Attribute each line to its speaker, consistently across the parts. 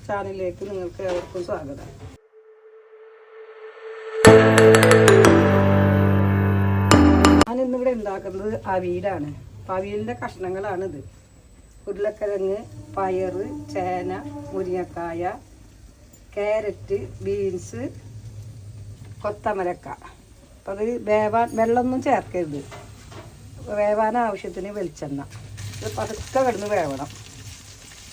Speaker 1: ചാനലിലേക്ക് നിങ്ങൾക്ക് ഏവർക്കും സ്വാഗതം. ഞാനിന്നിവിടെ ഉണ്ടാക്കുന്നത് അവിയലാണ്. അവിയലിൻ്റെ കഷ്ണങ്ങളാണിത്. ഉരുളക്കിഴങ്ങ്, പയറ്, ചേന, മുരിങ്ങക്കായ, ക്യാരറ്റ്, ബീൻസ്, കൊത്തമരക്ക. അപ്പം അത് വെള്ളമൊന്നും ചേർക്കരുത്. വേവാൻ ആവശ്യത്തിന് വെളിച്ചെണ്ണ. ഇത് പതുക്കെ കിടന്ന് വേവണം.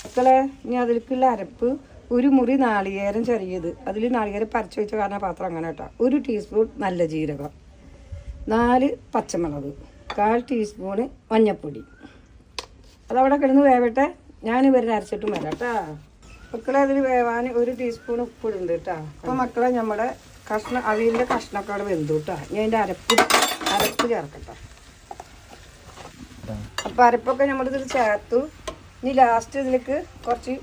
Speaker 1: മക്കളെ, ഇനി അതിലേക്കുള്ള അരപ്പ്: ഒരു മുറി നാളികേരം ചെറിയത്, അതിൽ നാളികേരം പരച്ച് വെച്ച കാരണം പാത്രം അങ്ങനെ കേട്ടോ. 1 ടീസ്പൂൺ നല്ല ജീരകം, 4 പച്ചമുളക്, 1/4 ടീസ്പൂണ് മഞ്ഞൾപ്പൊടി. അതവിടെ കിടന്ന് വേവട്ടെ. ഞാൻ ഇവരെ അരച്ചിട്ടും വരാം കേട്ടോ. മക്കളെ, അതിൽ വേവാൻ 1 ടീസ്പൂൺ ഉപ്പിടുന്നുണ്ട് കേട്ടോ. അപ്പോൾ മക്കളെ, നമ്മുടെ അവിയലിൻ്റെ കഷ്ണമൊക്കെ അവിടെ വെന്തു കേട്ടോ. ഞാൻ അതിൻ്റെ അരപ്പ് ചേർക്കട്ടെ. അപ്പോൾ അരപ്പൊക്കെ നമ്മളിതിൽ ചേർത്തു. ഇനി ലാസ്റ്റ് ഇതിലേക്ക് കുറച്ച്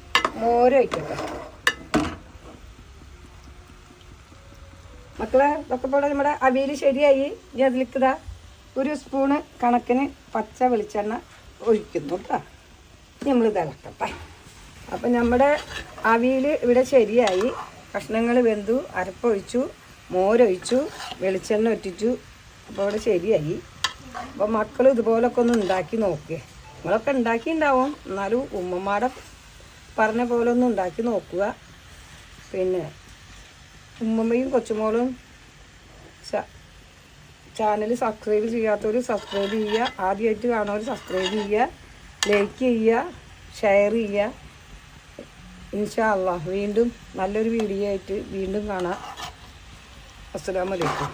Speaker 1: മോര് ഒഴിക്കട്ടെ. മക്കളെ, ഇതൊക്കെ പോലെ നമ്മുടെ അവിയൽ ശരിയായി. ഇനി അതിലേക്ക് 1 സ്പൂണ് കണക്കിന് പച്ച വെളിച്ചെണ്ണ ഒഴിക്കുന്നു കേട്ടോ. നമ്മൾ ഇളക്കട്ടെ. അപ്പം നമ്മുടെ അവിയൽ ഇവിടെ ശരിയായി. കഷ്ണങ്ങൾ വെന്തു, അരപ്പൊഴിച്ചു, മോരൊഴിച്ചു, വെളിച്ചെണ്ണ ഒറ്റിച്ചു. അപ്പോൾ ഇവിടെ ശരിയായി. അപ്പോൾ മക്കൾ ഇതുപോലൊക്കെ ഒന്ന് ഉണ്ടാക്കി നോക്കുക. നിങ്ങളൊക്കെ ഉണ്ടാക്കിയിട്ടുണ്ടാവും, എന്നാലും ഉമ്മമാടെ പറഞ്ഞ പോലെ ഒന്ന് ഉണ്ടാക്കി നോക്കുക. പിന്നെ ഉമ്മമ്മയും കൊച്ചുമോളും ചാനൽ സബ്സ്ക്രൈബ് ചെയ്യാത്തവർ സബ്സ്ക്രൈബ് ചെയ്യുക. ആദ്യമായിട്ട് കാണുന്നവർ സബ്സ്ക്രൈബ് ചെയ്യുക, ലൈക്ക് ചെയ്യുക, ഷെയർ ചെയ്യുക. ഇൻഷാ അല്ലാഹ് വീണ്ടും നല്ലൊരു വീഡിയോ ആയിട്ട് വീണ്ടും കാണാം. അസ്സലാമു അലൈക്കും.